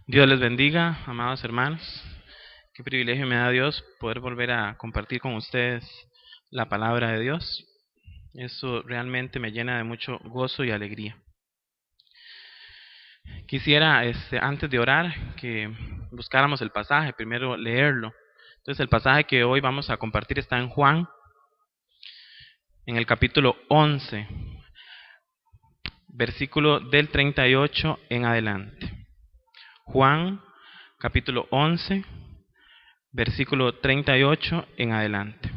Dios les bendiga, amados hermanos. Qué privilegio me da Dios poder volver a compartir con ustedes la palabra de Dios. Eso realmente me llena de mucho gozo y alegría. Quisiera, antes de orar, que buscáramos el pasaje, primero leerlo. Entonces, el pasaje que hoy vamos a compartir está en Juan, en el capítulo 11, versículo del 38 en adelante. Juan, capítulo 11, versículo 38 en adelante.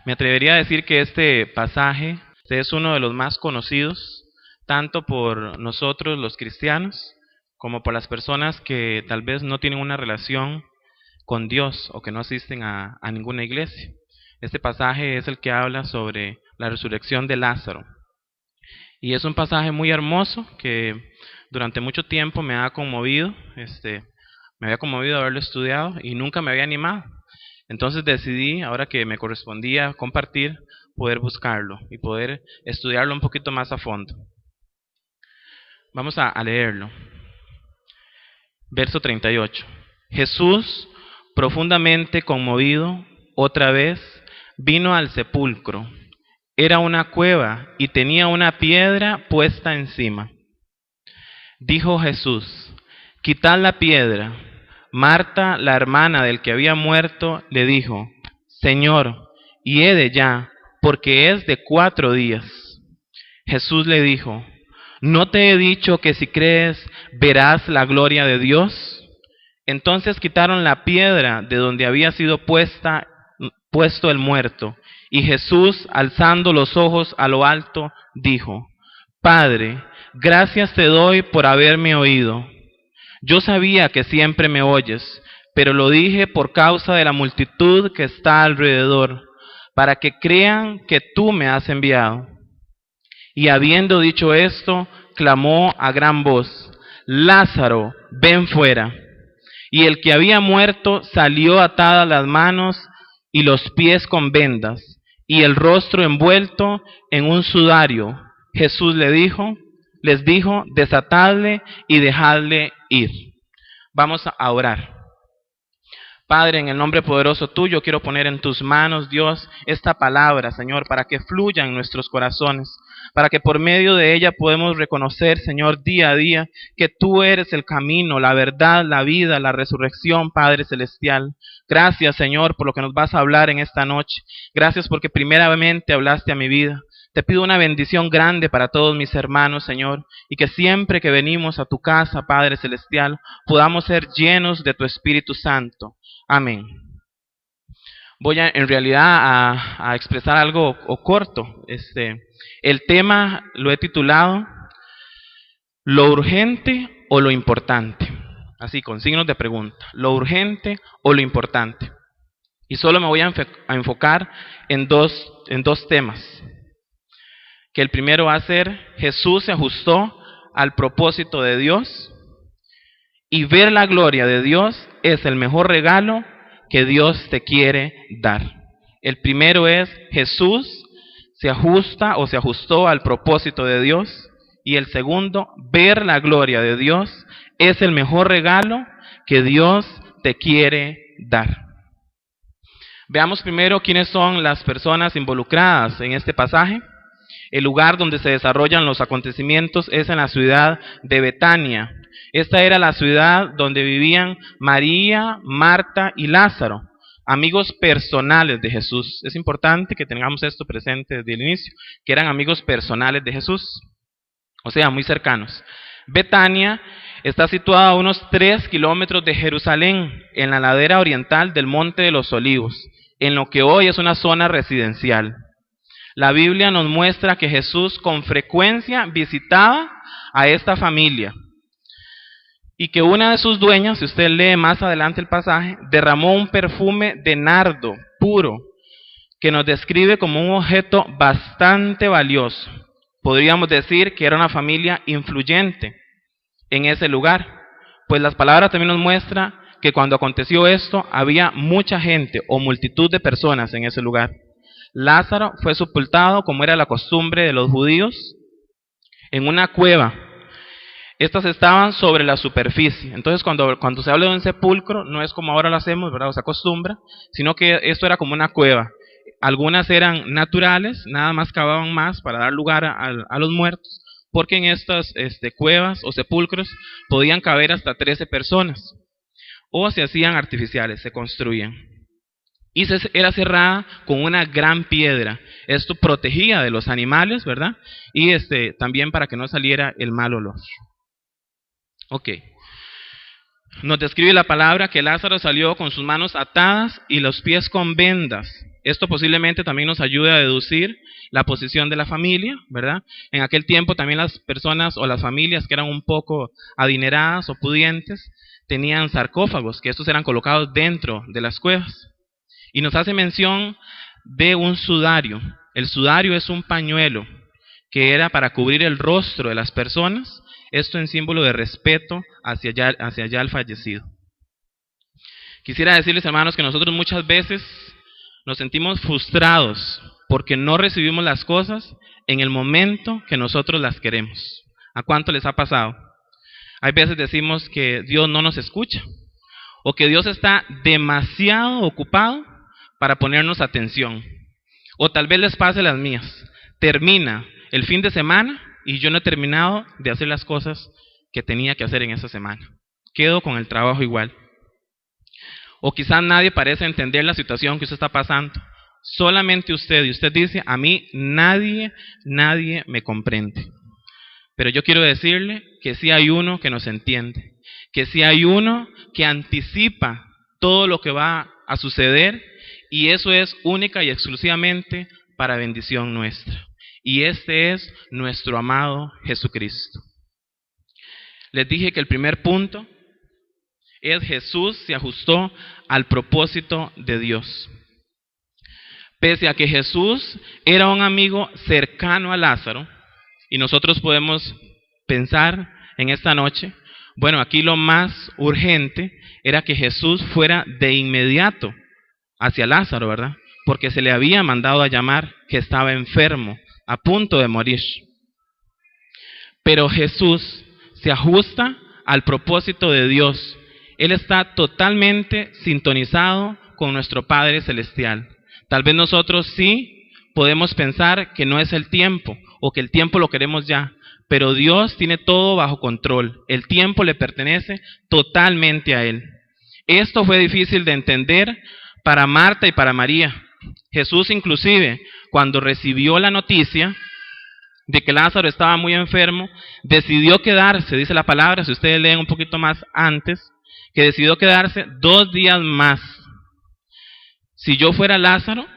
Me atrevería a decir que este pasaje es uno de los más conocidos, tanto por nosotros los cristianos, como por las personas que tal vez no tienen una relación con Dios o que no asisten a ninguna iglesia. Este pasaje es el que habla sobre la resurrección de Lázaro. Y es un pasaje muy hermoso que durante mucho tiempo me ha conmovido, me había conmovido haberlo estudiado y nunca me había animado. Entonces decidí, ahora que me correspondía compartir, poder buscarlo y poder estudiarlo un poquito más a fondo. Vamos a leerlo. Verso 38. Jesús, profundamente conmovido, otra vez vino al sepulcro. Era una cueva y tenía una piedra puesta encima. Dijo Jesús: quitad la piedra. Marta, la hermana del que había muerto, le dijo: Señor, hiede ya, porque es de 4 días. Jesús le dijo: ¿no te he dicho que si crees verás la gloria de Dios? Entonces quitaron la piedra de donde había sido puesto el muerto, y Jesús, alzando los ojos a lo alto, dijo: Padre, gracias te doy por haberme oído. Yo sabía que siempre me oyes, pero lo dije por causa de la multitud que está alrededor, para que crean que tú me has enviado. Y habiendo dicho esto, clamó a gran voz: Lázaro, ven fuera. Y el que había muerto salió atadas las manos y los pies con vendas, y el rostro envuelto en un sudario. Jesús les dijo: desatadle y dejadle ir. Vamos a orar. Padre, en el nombre poderoso tuyo, quiero poner en tus manos, Dios, esta palabra, Señor, para que fluya en nuestros corazones, para que por medio de ella podamos reconocer, Señor, día a día, que tú eres el camino, la verdad, la vida, la resurrección, Padre Celestial. Gracias, Señor, por lo que nos vas a hablar en esta noche. Gracias porque primeramente hablaste a mi vida. Te pido una bendición grande para todos mis hermanos, Señor, y que siempre que venimos a tu casa, Padre Celestial, podamos ser llenos de tu Espíritu Santo. Amén. Voy en realidad a expresar algo corto. El tema lo he titulado ¿lo urgente o lo importante? Así, con signos de pregunta. ¿Lo urgente o lo importante? Y solo me voy a enfocar en dos temas. Que el primero va a ser: Jesús se ajustó al propósito de Dios, y ver la gloria de Dios es el mejor regalo que Dios te quiere dar. El primero es: Jesús se ajusta o se ajustó al propósito de Dios. Y el segundo, ver la gloria de Dios es el mejor regalo que Dios te quiere dar. Veamos primero quiénes son las personas involucradas en este pasaje. El lugar donde se desarrollan los acontecimientos es en la ciudad de Betania. Esta era la ciudad donde vivían María, Marta y Lázaro, amigos personales de Jesús. Es importante que tengamos esto presente desde el inicio, que eran amigos personales de Jesús, o sea, muy cercanos. Betania está situada a unos 3 kilómetros de Jerusalén, en la ladera oriental del Monte de los Olivos, en lo que hoy es una zona residencial. La Biblia nos muestra que Jesús con frecuencia visitaba a esta familia y que una de sus dueñas, si usted lee más adelante el pasaje, derramó un perfume de nardo puro que nos describe como un objeto bastante valioso. Podríamos decir que era una familia influyente en ese lugar, pues las palabras también nos muestran que cuando aconteció esto había mucha gente o multitud de personas en ese lugar. Lázaro fue sepultado, como era la costumbre de los judíos, en una cueva. Estas estaban sobre la superficie. Entonces, cuando se habla de un sepulcro, no es como ahora lo hacemos, ¿verdad? O se acostumbra, sino que esto era como una cueva. Algunas eran naturales, nada más cavaban más para dar lugar a los muertos, porque en estas cuevas o sepulcros podían caber hasta 13 personas, o se hacían artificiales, se construían. Y era cerrada con una gran piedra. Esto protegía de los animales, ¿verdad? Y también para que no saliera el mal olor. Ok. Nos describe la palabra que Lázaro salió con sus manos atadas y los pies con vendas. Esto posiblemente también nos ayude a deducir la posición de la familia, ¿verdad? En aquel tiempo también las personas o las familias que eran un poco adineradas o pudientes tenían sarcófagos, que estos eran colocados dentro de las cuevas. Y nos hace mención de un sudario. El sudario es un pañuelo que era para cubrir el rostro de las personas, esto en símbolo de respeto hacia allá el fallecido. Quisiera decirles, hermanos, que nosotros muchas veces nos sentimos frustrados porque no recibimos las cosas en el momento que nosotros las queremos. ¿A cuánto les ha pasado? Hay veces decimos que Dios no nos escucha o que Dios está demasiado ocupado para ponernos atención. O tal vez les pase las mías. Termina el fin de semana y yo no he terminado de hacer las cosas que tenía que hacer en esa semana. Quedo con el trabajo igual. O quizás nadie parece entender la situación que usted está pasando. Solamente usted. Y usted dice, a mí nadie me comprende. Pero yo quiero decirle que sí hay uno que nos entiende. Que sí hay uno que anticipa todo lo que va a suceder. Y eso es única y exclusivamente para bendición nuestra. Y este es nuestro amado Jesucristo. Les dije que el primer punto es Jesús se ajustó al propósito de Dios. Pese a que Jesús era un amigo cercano a Lázaro, y nosotros podemos pensar en esta noche, bueno, aquí lo más urgente era que Jesús fuera de inmediato hacia Lázaro, ¿verdad? Porque se le había mandado a llamar que estaba enfermo, a punto de morir. Pero Jesús se ajusta al propósito de Dios. Él está totalmente sintonizado con nuestro Padre Celestial. Tal vez nosotros sí podemos pensar que no es el tiempo o que el tiempo lo queremos ya, pero Dios tiene todo bajo control. El tiempo le pertenece totalmente a Él. Esto fue difícil de entender para Marta y para María. Jesús inclusive, cuando recibió la noticia de que Lázaro estaba muy enfermo, decidió quedarse, dice la palabra, si ustedes leen un poquito más antes, que decidió quedarse 2 días más. Si yo fuera Lázaro,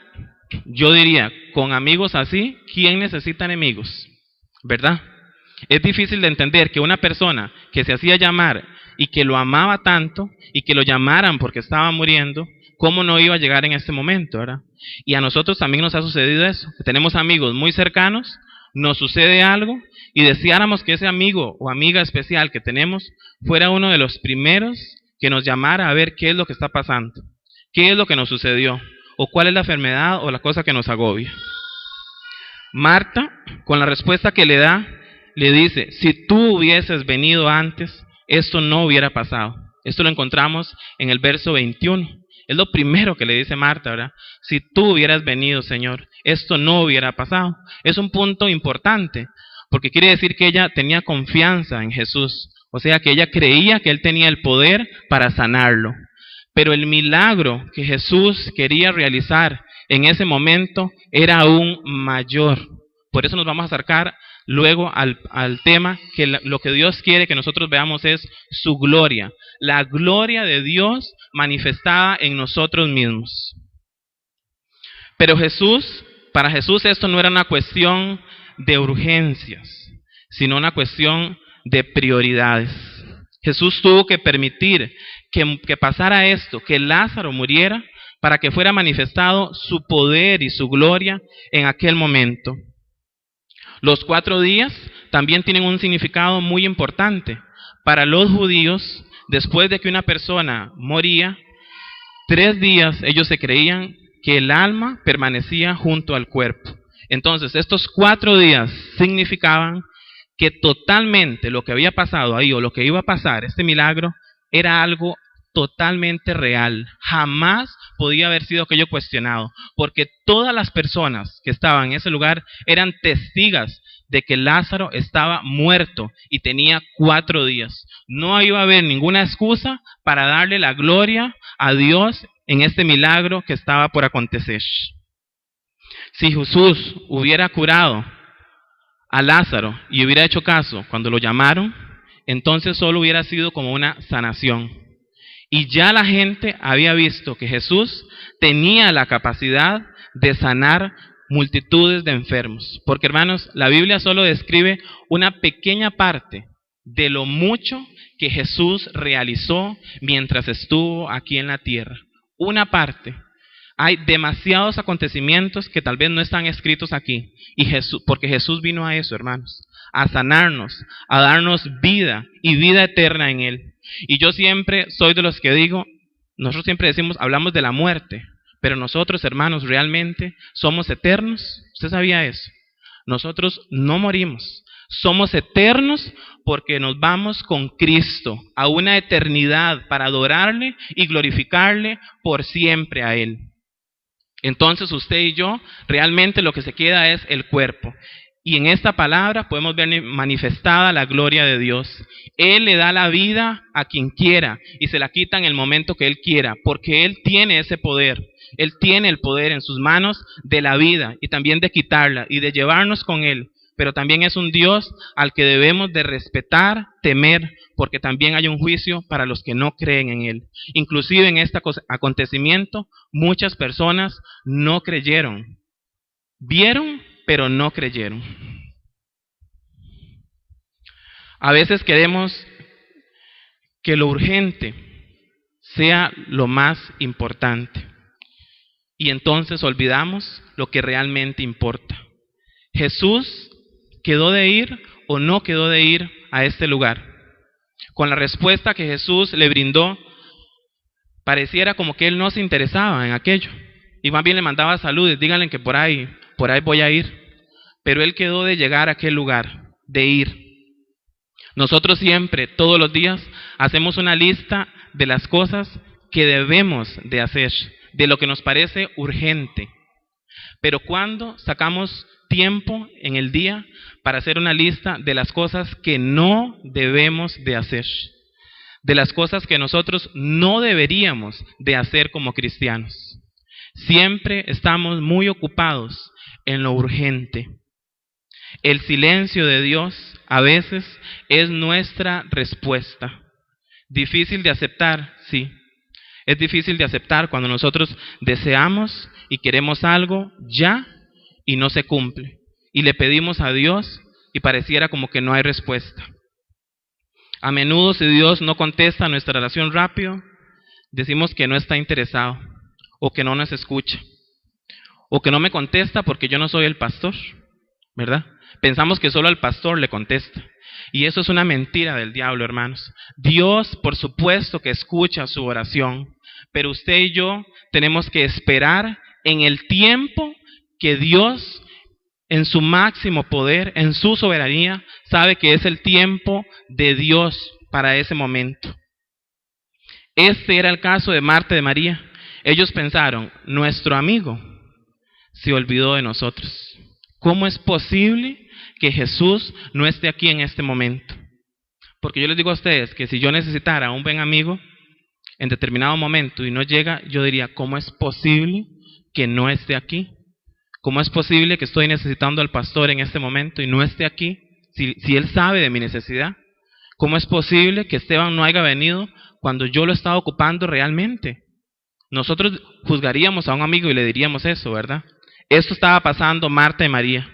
yo diría, con amigos así, ¿quién necesita enemigos? ¿Verdad? Es difícil de entender que una persona que se hacía llamar y que lo amaba tanto y que lo llamaran porque estaba muriendo, ¿cómo no iba a llegar en este momento, verdad? Y a nosotros también nos ha sucedido eso, que tenemos amigos muy cercanos, nos sucede algo y deseáramos que ese amigo o amiga especial que tenemos fuera uno de los primeros que nos llamara a ver qué es lo que está pasando, qué es lo que nos sucedió, o cuál es la enfermedad o la cosa que nos agobia. Marta, con la respuesta que le da, le dice, si tú hubieses venido antes, esto no hubiera pasado. Esto lo encontramos en el verso 21. Es lo primero que le dice Marta, ¿verdad? Si tú hubieras venido, Señor, esto no hubiera pasado. Es un punto importante, porque quiere decir que ella tenía confianza en Jesús. O sea, que ella creía que Él tenía el poder para sanarlo. Pero el milagro que Jesús quería realizar en ese momento era aún mayor. Por eso nos vamos a acercar luego al tema que lo que Dios quiere que nosotros veamos es su gloria. La gloria de Dios manifestada en nosotros mismos. Pero para Jesús esto no era una cuestión de urgencias, sino una cuestión de prioridades. Jesús tuvo que permitir que pasara esto, que Lázaro muriera, para que fuera manifestado su poder y su gloria en aquel momento. Los 4 días también tienen un significado muy importante. Para los judíos, después de que una persona moría, 3 días ellos se creían que el alma permanecía junto al cuerpo. Entonces, estos 4 días significaban que totalmente lo que había pasado ahí o lo que iba a pasar, este milagro, era algo totalmente real. Jamás podía haber sido aquello cuestionado, porque todas las personas que estaban en ese lugar eran testigas de que Lázaro estaba muerto y tenía 4 días. No iba a haber ninguna excusa para darle la gloria a Dios en este milagro que estaba por acontecer. Si Jesús hubiera curado a Lázaro y hubiera hecho caso cuando lo llamaron, entonces solo hubiera sido como una sanación. Y ya la gente había visto que Jesús tenía la capacidad de sanar multitudes de enfermos. Porque, hermanos, la Biblia solo describe una pequeña parte de lo mucho que Jesús realizó mientras estuvo aquí en la tierra. Una parte. Hay demasiados acontecimientos que tal vez no están escritos aquí. Porque Jesús vino a eso, hermanos, a sanarnos, a darnos vida y vida eterna en Él. Y yo siempre soy de los que digo, nosotros siempre decimos, hablamos de la muerte, pero nosotros, hermanos, realmente somos eternos. ¿Usted sabía eso? Nosotros no morimos. Somos eternos porque nos vamos con Cristo a una eternidad para adorarle y glorificarle por siempre a Él. Entonces usted y yo, realmente lo que se queda es el cuerpo. Y en esta palabra podemos ver manifestada la gloria de Dios. Él le da la vida a quien quiera y se la quita en el momento que Él quiera, porque Él tiene ese poder. Él tiene el poder en sus manos de la vida y también de quitarla y de llevarnos con Él. Pero también es un Dios al que debemos de respetar, temer, porque también hay un juicio para los que no creen en Él. Inclusive en este acontecimiento, muchas personas no creyeron. Vieron, pero no creyeron. A veces queremos que lo urgente sea lo más importante. Y entonces olvidamos lo que realmente importa. Jesús quedó de ir o no quedó de ir a este lugar. Con la respuesta que Jesús le brindó, pareciera como que Él no se interesaba en aquello. Y más bien le mandaba saludos, díganle que por ahí voy a ir. Pero Él quedó de llegar a aquel lugar, de ir. Nosotros siempre, todos los días, hacemos una lista de las cosas que debemos de hacer, de lo que nos parece urgente. Pero cuando sacamos tiempo en el día para hacer una lista de las cosas que no debemos de hacer, de las cosas que nosotros no deberíamos de hacer como cristianos. Siempre estamos muy ocupados en lo urgente. El silencio de Dios a veces es nuestra respuesta. Difícil de aceptar, sí. Es difícil de aceptar cuando nosotros deseamos y queremos algo ya y no se cumple. Y le pedimos a Dios y pareciera como que no hay respuesta. A menudo, si Dios no contesta nuestra oración rápido, decimos que no está interesado o que no nos escucha o que no me contesta porque yo no soy el pastor, ¿verdad? Pensamos que solo al pastor le contesta. Y eso es una mentira del diablo, hermanos. Dios, por supuesto, que escucha su oración, pero usted y yo tenemos que esperar en el tiempo que Dios, en su máximo poder, en su soberanía, sabe que es el tiempo de Dios para ese momento. Este era el caso de Marta y de María. Ellos pensaron, nuestro amigo se olvidó de nosotros. ¿Cómo es posible que Jesús no esté aquí en este momento? Porque yo les digo a ustedes que si yo necesitara un buen amigo en determinado momento y no llega, yo diría, ¿cómo es posible que no esté aquí? ¿Cómo es posible que estoy necesitando al pastor en este momento y no esté aquí? Si él sabe de mi necesidad. ¿Cómo es posible que Esteban no haya venido cuando yo lo estaba ocupando realmente? Nosotros juzgaríamos a un amigo y le diríamos eso, ¿verdad? Esto estaba pasando Marta y María.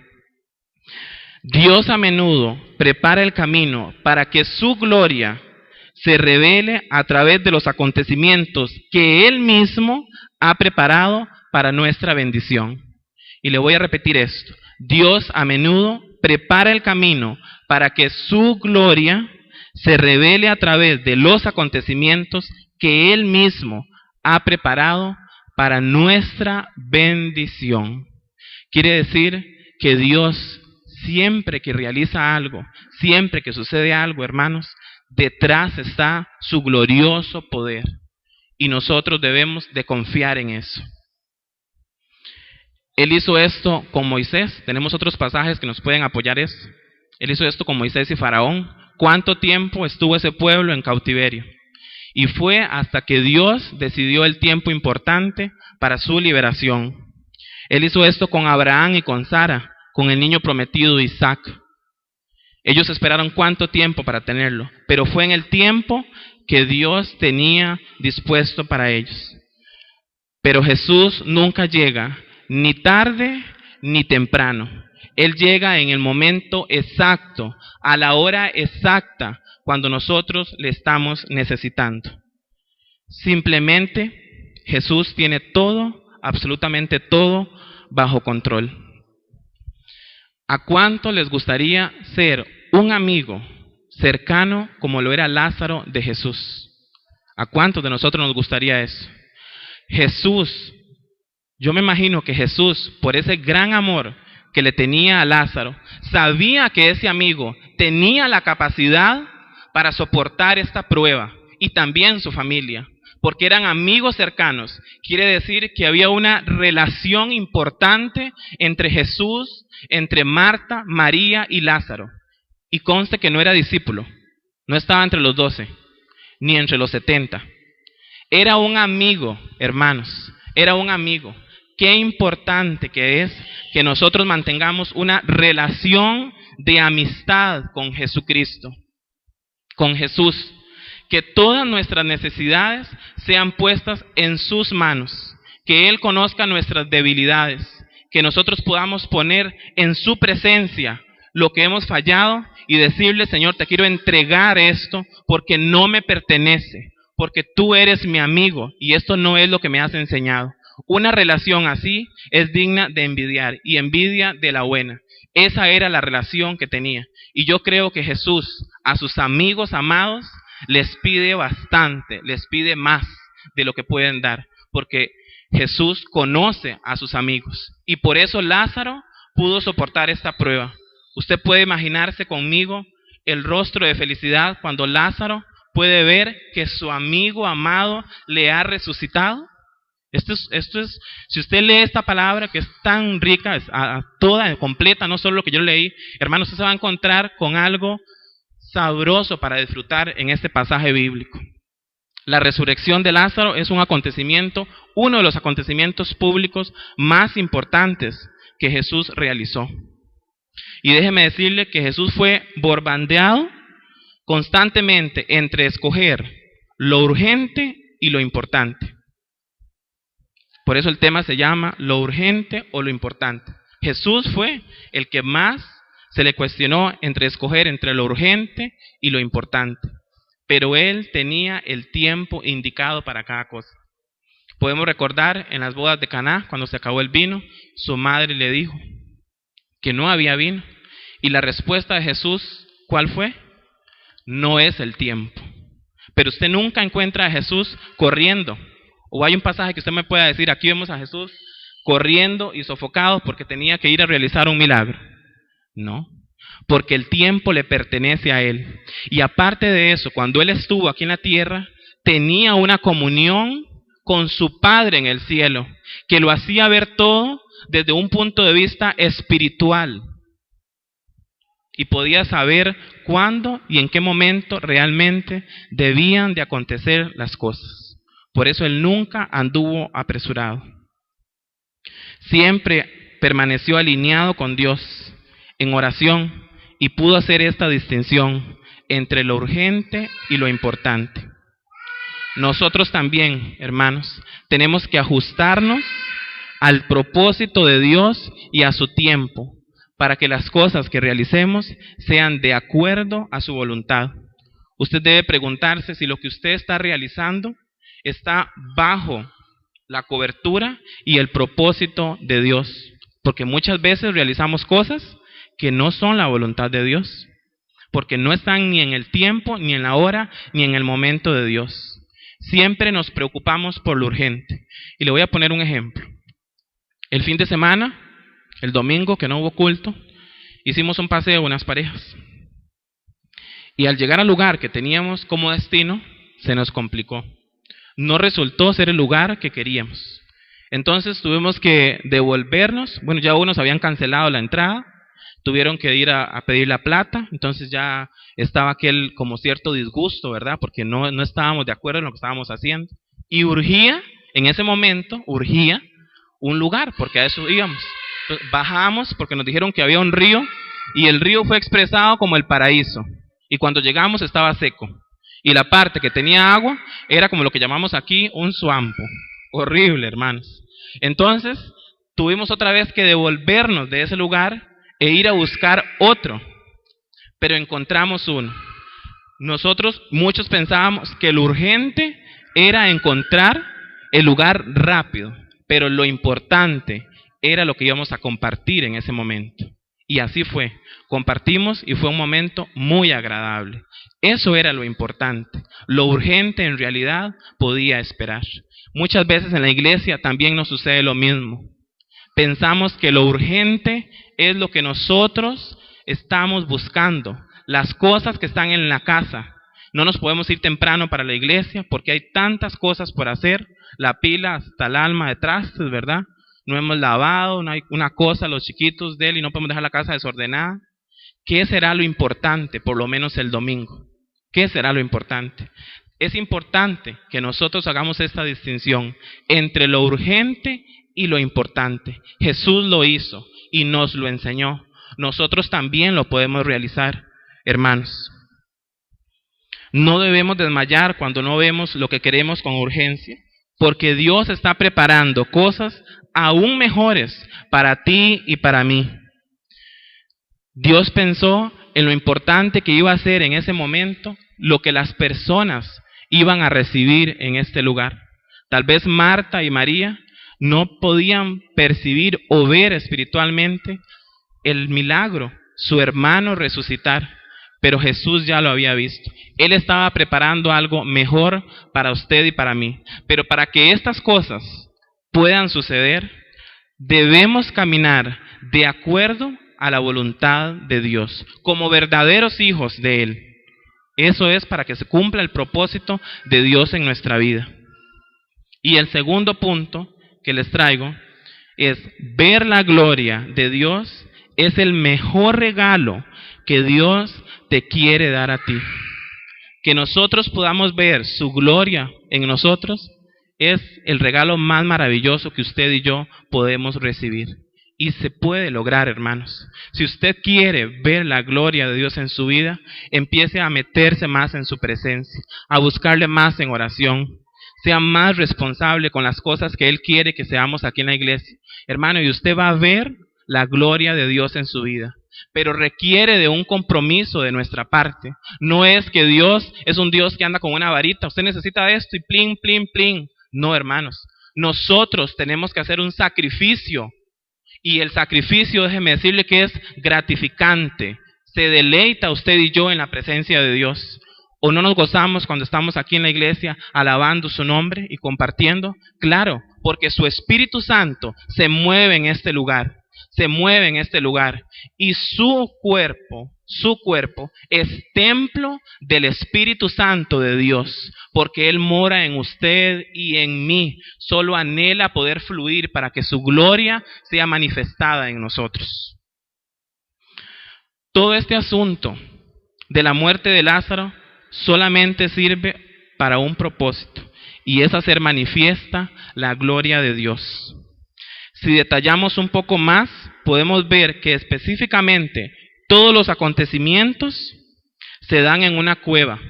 Dios a menudo prepara el camino para que su gloria se revele a través de los acontecimientos que Él mismo ha preparado para nuestra bendición. Y le voy a repetir esto. Dios a menudo prepara el camino para que su gloria se revele a través de los acontecimientos que Él mismo ha preparado para nuestra bendición. Quiere decir que Dios siempre que realiza algo, siempre que sucede algo, hermanos, detrás está su glorioso poder. Y nosotros debemos de confiar en eso. Él hizo esto con Moisés. Tenemos otros pasajes que nos pueden apoyar eso. Él hizo esto con Moisés y Faraón. ¿Cuánto tiempo estuvo ese pueblo en cautiverio? Y fue hasta que Dios decidió el tiempo importante para su liberación. Él hizo esto con Abraham y con Sara, con el niño prometido Isaac. Ellos esperaron cuánto tiempo para tenerlo, pero fue en el tiempo que Dios tenía dispuesto para ellos. Pero Jesús nunca llega ni tarde ni temprano. Él llega en el momento exacto, a la hora exacta, cuando nosotros le estamos necesitando. Simplemente Jesús tiene todo, absolutamente todo, bajo control. ¿A cuánto les gustaría ser un amigo cercano como lo era Lázaro de Jesús? ¿A cuántos de nosotros nos gustaría eso? Jesús, yo me imagino que Jesús, por ese gran amor que le tenía a Lázaro, sabía que ese amigo tenía la capacidad para soportar esta prueba, y también su familia, porque eran amigos cercanos. Quiere decir que había una relación importante entre Jesús, entre Marta, María y Lázaro. Y conste que no era discípulo, no estaba entre los 12, ni entre los 70. Era un amigo, hermanos, era un amigo. Qué importante que es que nosotros mantengamos una relación de amistad con Jesucristo, con Jesús. Que todas nuestras necesidades sean puestas en sus manos, que Él conozca nuestras debilidades, que nosotros podamos poner en su presencia lo que hemos fallado y decirle: Señor, te quiero entregar esto porque no me pertenece, porque tú eres mi amigo y esto no es lo que me has enseñado. Una relación así es digna de envidiar, y envidia de la buena. Esa era la relación que tenía. Y yo creo que Jesús a sus amigos amados les pide bastante, les pide más de lo que pueden dar, porque Jesús conoce a sus amigos. Y por eso Lázaro pudo soportar esta prueba. Usted puede imaginarse conmigo el rostro de felicidad cuando Lázaro puede ver que su amigo amado le ha resucitado. Esto es, si usted lee esta palabra que es tan rica, es toda, completa, no solo lo que yo leí, hermanos, usted se va a encontrar con algo sabroso para disfrutar en este pasaje bíblico. La resurrección de Lázaro es un acontecimiento, uno de los acontecimientos públicos más importantes que Jesús realizó. Y déjeme decirle que Jesús fue bombardeado constantemente entre escoger lo urgente y lo importante. Por eso el tema se llama lo urgente o lo importante. Jesús fue el que más se le cuestionó entre escoger entre lo urgente y lo importante. Pero Él tenía el tiempo indicado para cada cosa. Podemos recordar en las bodas de Caná, cuando se acabó el vino, su madre le dijo que no había vino. Y la respuesta de Jesús, ¿cuál fue? No es el tiempo. Pero usted nunca encuentra a Jesús corriendo. O hay un pasaje que usted me pueda decir: aquí vemos a Jesús corriendo y sofocado porque tenía que ir a realizar un milagro. No, porque el tiempo le pertenece a Él. Y aparte de eso, cuando Él estuvo aquí en la tierra, tenía una comunión con su Padre en el cielo, que lo hacía ver todo desde un punto de vista espiritual. Y podía saber cuándo y en qué momento realmente debían de acontecer las cosas. Por eso Él nunca anduvo apresurado. Siempre permaneció alineado con Dios en oración y pudo hacer esta distinción entre lo urgente y lo importante. Nosotros también, hermanos, tenemos que ajustarnos al propósito de Dios y a su tiempo, para que las cosas que realicemos sean de acuerdo a su voluntad. Usted debe preguntarse si lo que usted está realizando está bajo la cobertura y el propósito de Dios, porque muchas veces realizamos cosas que no son la voluntad de Dios, porque no están ni en el tiempo, ni en la hora, ni en el momento de Dios. Siempre nos preocupamos por lo urgente. Y le voy a poner un ejemplo. El fin de semana, el domingo que no hubo culto, hicimos un paseo, unas parejas. Y al llegar al lugar que teníamos como destino, se nos complicó. No resultó ser el lugar que queríamos. Entonces tuvimos que devolvernos. Bueno, ya unos habían cancelado la entrada, tuvieron que ir a pedir la plata. Entonces ya estaba aquel como cierto disgusto, ¿verdad? Porque no estábamos de acuerdo en lo que estábamos haciendo. Y urgía, en ese momento, urgía un lugar, porque a eso íbamos. Entonces, bajamos porque nos dijeron que había un río y el río fue expresado como el paraíso. Y cuando llegamos estaba seco. Y la parte que tenía agua era como lo que llamamos aquí un suampo. Horrible, hermanos. Entonces, tuvimos otra vez que devolvernos de ese lugar e ir a buscar otro. Pero encontramos uno. Nosotros, muchos pensábamos que lo urgente era encontrar el lugar rápido. Pero lo importante era lo que íbamos a compartir en ese momento. Y así fue. Compartimos y fue un momento muy agradable. Eso era lo importante. Lo urgente en realidad podía esperar. Muchas veces en la iglesia también nos sucede lo mismo. Pensamos que lo urgente es lo que nosotros estamos buscando. Las cosas que están en la casa. No nos podemos ir temprano para la iglesia porque hay tantas cosas por hacer. La pila hasta el alma de trastes, ¿verdad? No hemos lavado, no hay una cosa, los chiquitos de él, y no podemos dejar la casa desordenada. ¿Qué será lo importante, por lo menos el domingo? ¿Qué será lo importante? Es importante que nosotros hagamos esta distinción entre lo urgente y lo importante. Jesús lo hizo y nos lo enseñó. Nosotros también lo podemos realizar, hermanos. No debemos desmayar cuando no vemos lo que queremos con urgencia, porque Dios está preparando cosas aún mejores para ti y para mí. Dios pensó en lo importante que iba a ser en ese momento lo que las personas iban a recibir en este lugar. Tal vez Marta y María no podían percibir o ver espiritualmente el milagro, su hermano resucitar, pero Jesús ya lo había visto. Él estaba preparando algo mejor para usted y para mí. Pero para que estas cosas puedan suceder, debemos caminar de acuerdo a la voluntad de Dios, como verdaderos hijos de Él. Eso es para que se cumpla el propósito de Dios en nuestra vida. Y el segundo punto que les traigo es ver la gloria de Dios es el mejor regalo que Dios te quiere dar a ti. Que nosotros podamos ver su gloria en nosotros es el regalo más maravilloso que usted y yo podemos recibir. Y se puede lograr, hermanos. Si usted quiere ver la gloria de Dios en su vida, empiece a meterse más en su presencia, a buscarle más en oración. Sea más responsable con las cosas que Él quiere que seamos aquí en la iglesia. Hermano, y usted va a ver la gloria de Dios en su vida. Pero requiere de un compromiso de nuestra parte. No es que Dios es un Dios que anda con una varita. Usted necesita esto y plin, plin, plin. No, hermanos. Nosotros tenemos que hacer un sacrificio. Y el sacrificio, déjeme decirle que es gratificante. Se deleita usted y yo en la presencia de Dios. ¿O no nos gozamos cuando estamos aquí en la iglesia alabando su nombre y compartiendo? Claro, porque su Espíritu Santo se mueve en este lugar. Se mueve en este lugar. Y su cuerpo es templo del Espíritu Santo de Dios. Porque Él mora en usted y en mí. Solo anhela poder fluir para que su gloria sea manifestada en nosotros. Todo este asunto de la muerte de Lázaro solamente sirve para un propósito, y es hacer manifiesta la gloria de Dios. Si detallamos un poco más, podemos ver que específicamente todos los acontecimientos se dan en una cueva,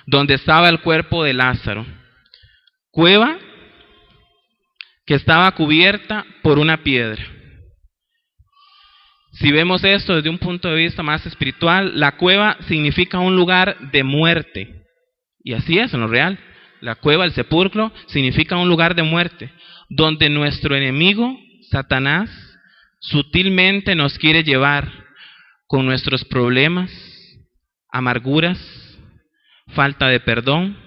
donde estaba el cuerpo de Lázaro. Cueva que estaba cubierta por una piedra. Si vemos esto desde un punto de vista más espiritual, la cueva significa un lugar de muerte. Y así es en lo real. La cueva, el sepulcro, significa un lugar de muerte, donde nuestro enemigo, Satanás, sutilmente nos quiere llevar con nuestros problemas, amarguras, falta de perdón,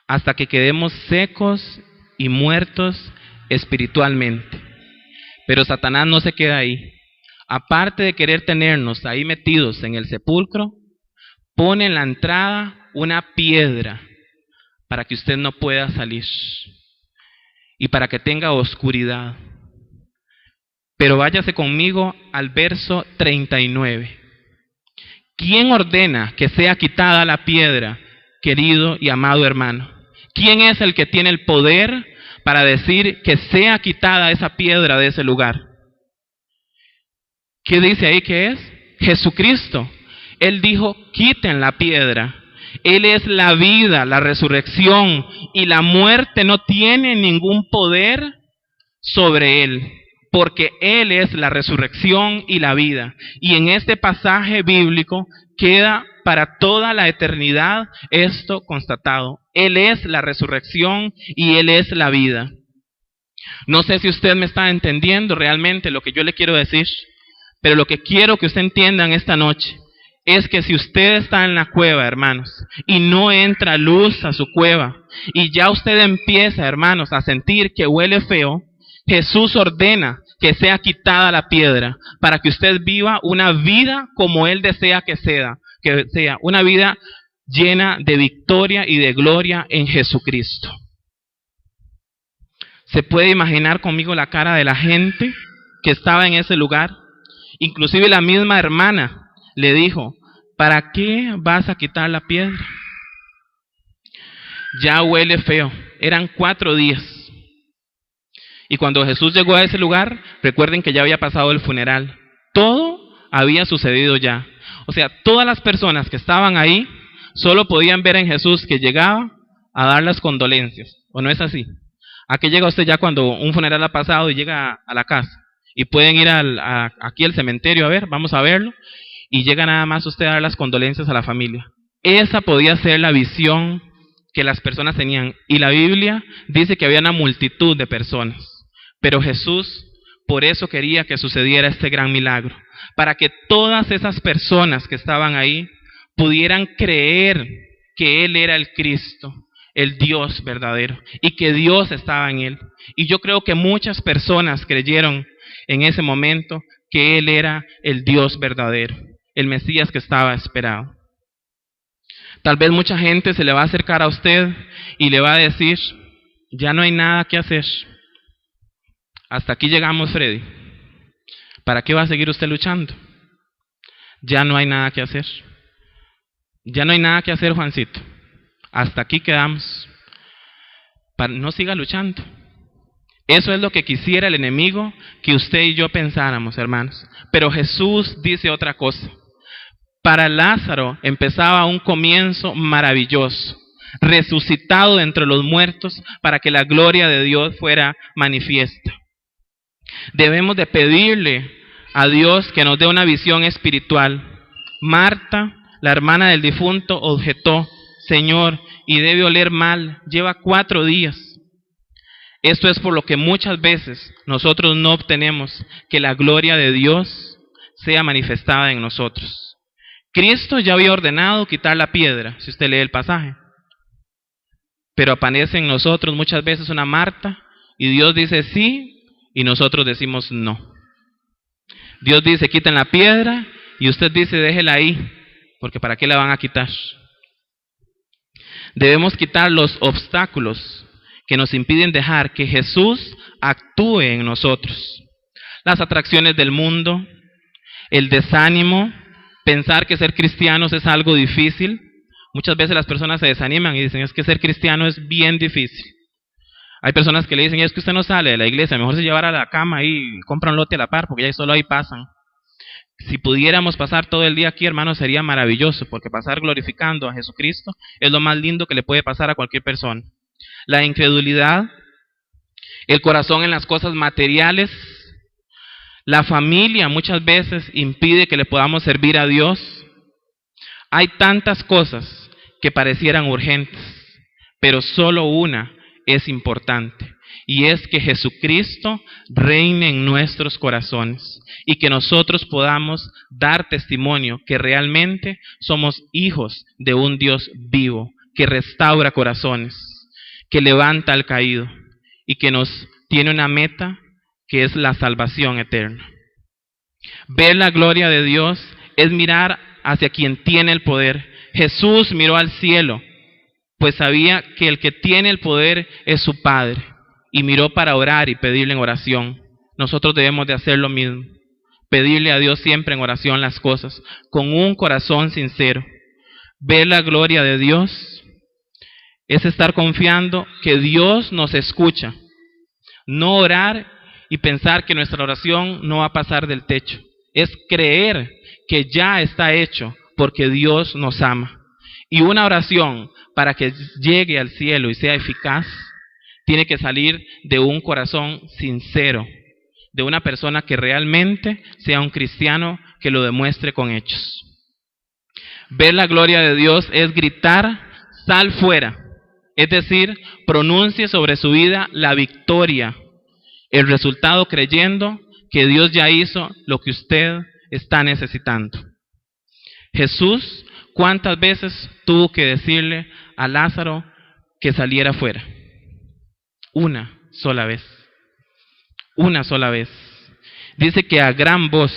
hasta que quedemos secos y muertos espiritualmente. Pero Satanás no se queda ahí. aparte de querer tenernos ahí metidos en el sepulcro, pone en la entrada una piedra para que usted no pueda salir y para que tenga oscuridad. Pero váyase conmigo al verso 39. ¿Quién ordena que sea quitada la piedra, querido y amado hermano? ¿Quién es el que tiene el poder para decir que sea quitada esa piedra de ese lugar? ¿Qué dice ahí que es? Jesucristo. Él dijo, quiten la piedra. Él es la vida, la resurrección, y la muerte no tiene ningún poder sobre él, porque Él es la resurrección y la vida. Y en este pasaje bíblico queda para toda la eternidad esto constatado. Él es la resurrección y Él es la vida. No sé si usted me está entendiendo realmente lo que yo le quiero decir, pero lo que quiero que usted entienda en esta noche es que si usted está en la cueva, hermanos, y no entra luz a su cueva, y ya usted empieza, hermanos, a sentir que huele feo, Jesús ordena que sea quitada la piedra para que usted viva una vida como Él desea que sea una vida llena de victoria y de gloria en Jesucristo. ¿Se puede imaginar conmigo la cara de la gente que estaba en ese lugar? Inclusive la misma hermana le dijo, ¿para qué vas a quitar la piedra? Ya huele feo. Eran 4 días. Y cuando Jesús llegó a ese lugar, recuerden que ya había pasado el funeral. Todo había sucedido ya. O sea, todas las personas que estaban ahí solo podían ver en Jesús que llegaba a dar las condolencias. ¿O no es así? ¿A qué llega usted ya cuando un funeral ha pasado y llega a la casa? Y pueden ir aquí al cementerio a ver, vamos a verlo. Y llega nada más usted a dar las condolencias a la familia. Esa podía ser la visión que las personas tenían. Y la Biblia dice que había una multitud de personas. Pero Jesús por eso quería que sucediera este gran milagro. Para que todas esas personas que estaban ahí pudieran creer que Él era el Cristo, el Dios verdadero, y que Dios estaba en Él. Y yo creo que muchas personas creyeron en ese momento que Él era el Dios verdadero, el Mesías que estaba esperado. Tal vez mucha gente se le va a acercar a usted y le va a decir, ya no hay nada que hacer. Hasta aquí llegamos, Freddy. ¿Para qué va a seguir usted luchando? Ya no hay nada que hacer. Ya no hay nada que hacer, Juancito. Hasta aquí quedamos. No siga luchando. Eso es lo que quisiera el enemigo que usted y yo pensáramos, hermanos. Pero Jesús dice otra cosa. Para Lázaro empezaba un comienzo maravilloso, resucitado entre los muertos para que la gloria de Dios fuera manifiesta. Debemos de pedirle a Dios que nos dé una visión espiritual. Marta, la hermana del difunto, objetó, Señor, y debe oler mal, lleva 4 días. Esto es por lo que muchas veces nosotros no obtenemos que la gloria de Dios sea manifestada en nosotros. Cristo ya había ordenado quitar la piedra, si usted lee el pasaje. Pero aparece en nosotros muchas veces una Marta, y Dios dice sí, y nosotros decimos no. Dios dice quiten la piedra, y usted dice déjela ahí, porque ¿para qué la van a quitar? Debemos quitar los obstáculos que nos impiden dejar que Jesús actúe en nosotros. Las atracciones del mundo, el desánimo, pensar que ser cristianos es algo difícil. Muchas veces las personas se desaniman y dicen, es que ser cristiano es bien difícil. Hay personas que le dicen, es que usted no sale de la iglesia, mejor se llevará a la cama y compra un lote a la par, porque ya solo ahí pasan. Si pudiéramos pasar todo el día aquí, hermanos, sería maravilloso, porque pasar glorificando a Jesucristo es lo más lindo que le puede pasar a cualquier persona. La incredulidad, el corazón en las cosas materiales, la familia muchas veces impide que le podamos servir a Dios. Hay tantas cosas que parecieran urgentes, pero solo una es importante, y es que Jesucristo reine en nuestros corazones y que nosotros podamos dar testimonio que realmente somos hijos de un Dios vivo, que restaura corazones, que levanta al caído y que nos tiene una meta que es la salvación eterna. Ver la gloria de Dios es mirar hacia quien tiene el poder. Jesús miró al cielo, pues sabía que el que tiene el poder es su Padre, y miró para orar y pedirle en oración. Nosotros debemos de hacer lo mismo, pedirle a Dios siempre en oración las cosas, con un corazón sincero. Ver la gloria de Dios es estar confiando que Dios nos escucha, no orar y pensar que nuestra oración no va a pasar del techo. Es creer que ya está hecho porque Dios nos ama. Y una oración, para que llegue al cielo y sea eficaz, tiene que salir de un corazón sincero, de una persona que realmente sea un cristiano que lo demuestre con hechos. Ver la gloria de Dios es gritar, sal fuera. Es decir, pronuncie sobre su vida la victoria, el resultado creyendo que Dios ya hizo lo que usted está necesitando. Jesús, ¿cuántas veces tuvo que decirle a Lázaro que saliera fuera? Una sola vez. Una sola vez. Dice que a gran voz,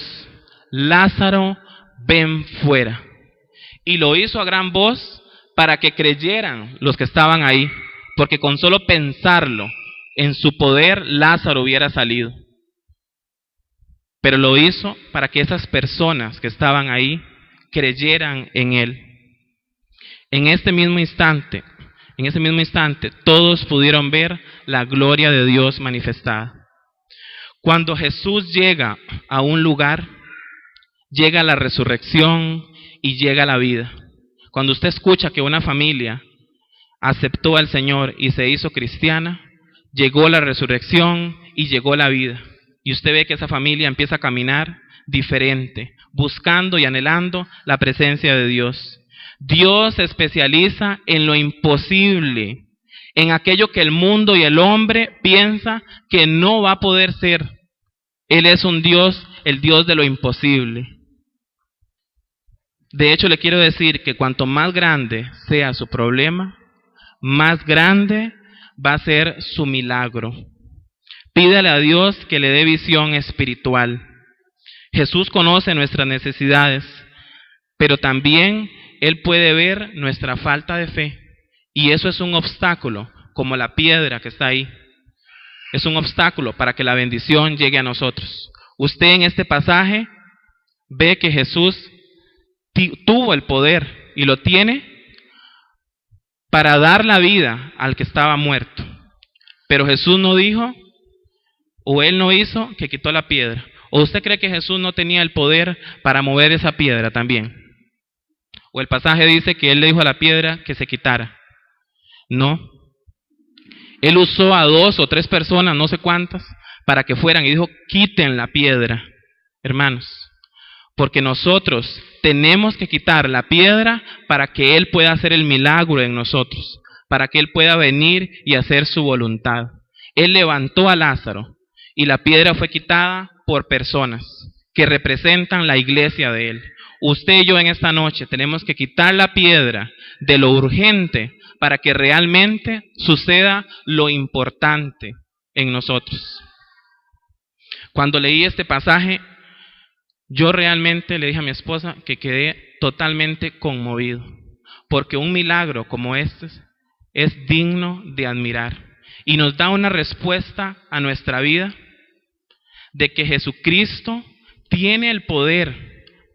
Lázaro, ven fuera. Y lo hizo a gran voz para que creyeran los que estaban ahí, porque con solo pensarlo, en su poder Lázaro hubiera salido. Pero lo hizo para que esas personas que estaban ahí creyeran en él. En ese mismo instante, todos pudieron ver la gloria de Dios manifestada. Cuando Jesús llega a un lugar, llega la resurrección y llega la vida. Cuando usted escucha que una familia aceptó al Señor y se hizo cristiana, llegó la resurrección y llegó la vida. Y usted ve que esa familia empieza a caminar diferente, buscando y anhelando la presencia de Dios. Dios se especializa en lo imposible, en aquello que el mundo y el hombre piensa que no va a poder ser. Él es un Dios, el Dios de lo imposible. De hecho, le quiero decir que cuanto más grande sea su problema, más grande va a ser su milagro. Pídale a Dios que le dé visión espiritual. Jesús conoce nuestras necesidades, pero también Él puede ver nuestra falta de fe. Y eso es un obstáculo, como la piedra que está ahí. Es un obstáculo para que la bendición llegue a nosotros. Usted en este pasaje ve que Jesús tuvo el poder y lo tiene para dar la vida al que estaba muerto. Pero Jesús no dijo, o Él no hizo, que quitó la piedra. ¿O usted cree que Jesús no tenía el poder para mover esa piedra también? ¿O el pasaje dice que Él le dijo a la piedra que se quitara? No. Él usó a 2 o 3 personas, no sé cuántas, para que fueran y dijo, quiten la piedra, hermanos. Porque nosotros tenemos que quitar la piedra para que Él pueda hacer el milagro en nosotros, para que Él pueda venir y hacer su voluntad. Él levantó a Lázaro y la piedra fue quitada por personas que representan la iglesia de Él. Usted y yo en esta noche tenemos que quitar la piedra de lo urgente para que realmente suceda lo importante en nosotros. Cuando leí este pasaje, yo realmente le dije a mi esposa que quedé totalmente conmovido, porque un milagro como este es digno de admirar y nos da una respuesta a nuestra vida de que Jesucristo tiene el poder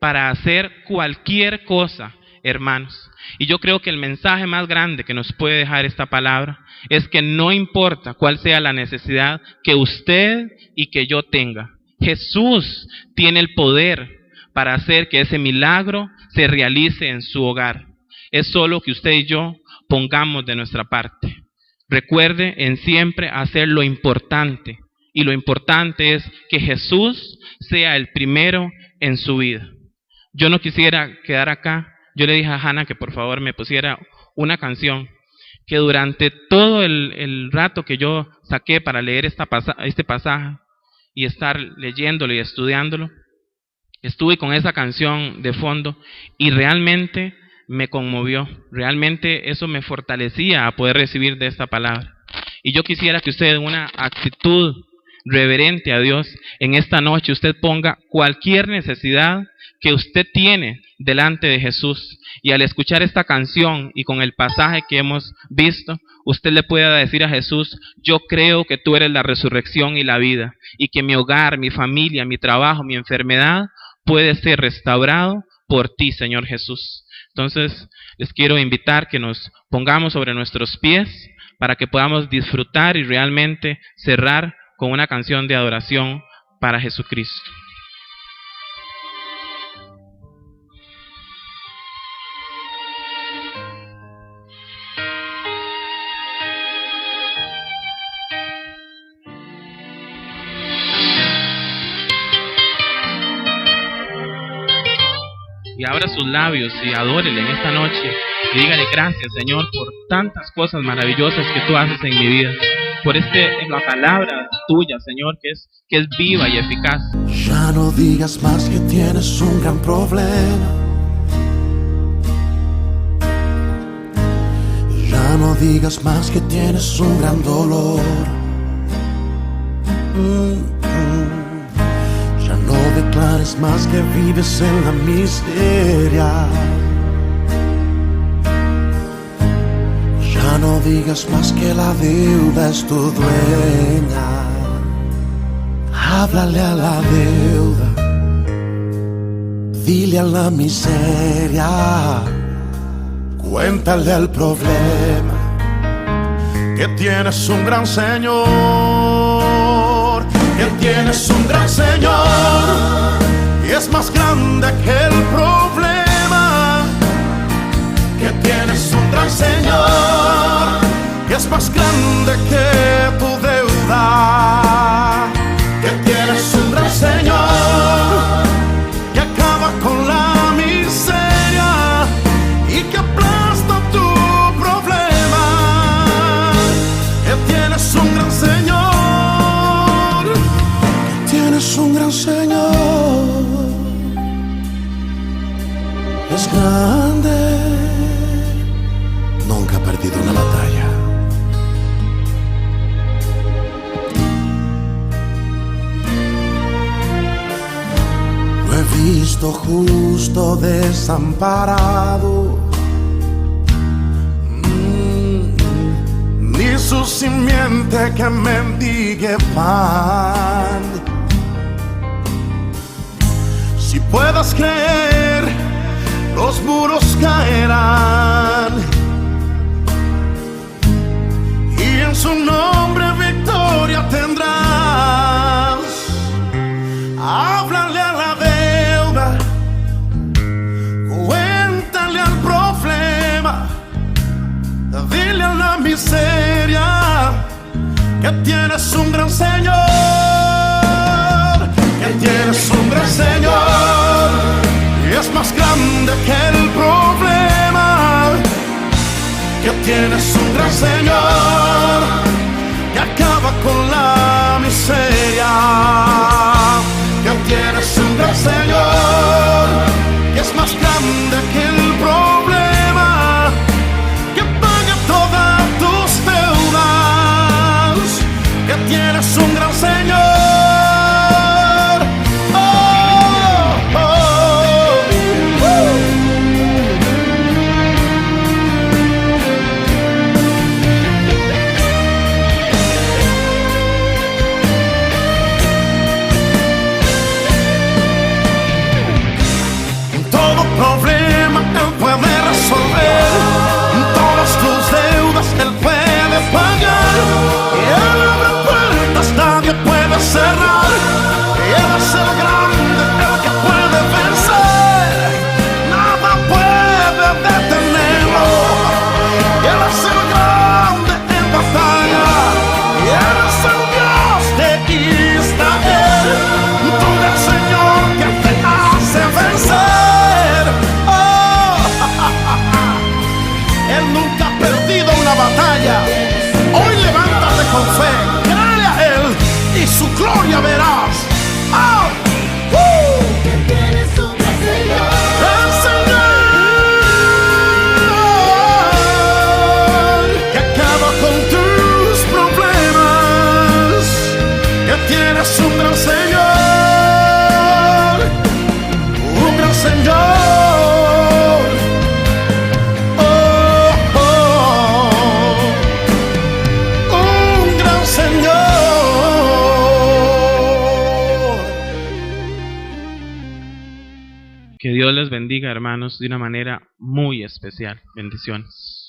para hacer cualquier cosa, hermanos. Y yo creo que el mensaje más grande que nos puede dejar esta palabra es que no importa cuál sea la necesidad que usted y que yo tenga, Jesús tiene el poder para hacer que ese milagro se realice en su hogar. Es solo que usted y yo pongamos de nuestra parte. Recuerde en siempre hacer lo importante. Y lo importante es que Jesús sea el primero en su vida. Yo no quisiera quedar acá. Yo le dije a Hannah que por favor me pusiera una canción que durante todo el rato que yo saqué para leer este pasaje y estar leyéndolo y estudiándolo, estuve con esa canción de fondo y realmente me conmovió. Realmente eso me fortalecía a poder recibir de esta palabra. Y yo quisiera que ustedes, en una actitud reverente a Dios, en esta noche usted ponga cualquier necesidad que usted tiene delante de Jesús. Y al escuchar esta canción y con el pasaje que hemos visto, usted le pueda decir a Jesús: yo creo que tú eres la resurrección y la vida, y que mi hogar, mi familia, mi trabajo, mi enfermedad puede ser restaurado por ti, Señor Jesús. Entonces, les quiero invitar que nos pongamos sobre nuestros pies para que podamos disfrutar y realmente cerrar con una canción de adoración para Jesucristo. Y abra sus labios y adórele en esta noche. Y dígale: gracias, Señor, por tantas cosas maravillosas que tú haces en mi vida. Por la palabra tuya, Señor, que es viva y eficaz. Ya no digas más que tienes un gran problema. Ya no digas más que tienes un gran dolor. Ya no declares más que vives en la miseria. Ya no digas más que la deuda es tu dueña. Háblale a la deuda, dile a la miseria, cuéntale al problema que tienes un gran Señor, que tienes un gran Señor, y es más grande que el problema, que tienes un gran Señor, que es más grande que tu deuda, que tienes un gran Señor, que acaba con la miseria y que aplasta tu problema, que tienes un gran Señor, que tienes un gran Señor, es grande, nunca ha perdido una batalla. Visto justo desamparado, ni su simiente que mendigue pan. Si puedas creer, los muros caerán, y en su nombre victoria tendrás. Háblale a la deuda, cuéntale al problema, dile a la miseria que tienes un gran Señor, que tienes un gran Señor, y es más grande que el problema, que tienes un gran Señor, que acaba con la miseria, que tienes un gran Señor, que es más grande que el problema, que paga todas tus deudas, que tienes un gran Señor. Problema Él puede resolver, todas tus deudas Él puede pagar, y Él abre puertas, nadie puede cerrar, y Él es el grande, el que puede vencer, nada puede detenerlo, y Él es el grande en batalla, y Él es el Dios de Israel, tu gran Señor que te hace vencer. Él nunca ha perdido una batalla. Hoy levántate con fe, créele a Él y su gloria verás. ¡Oh! Que tienes un gran Señor, El Señor que acaba con tus problemas, que Que Dios les bendiga, hermanos, de una manera muy especial. Bendiciones.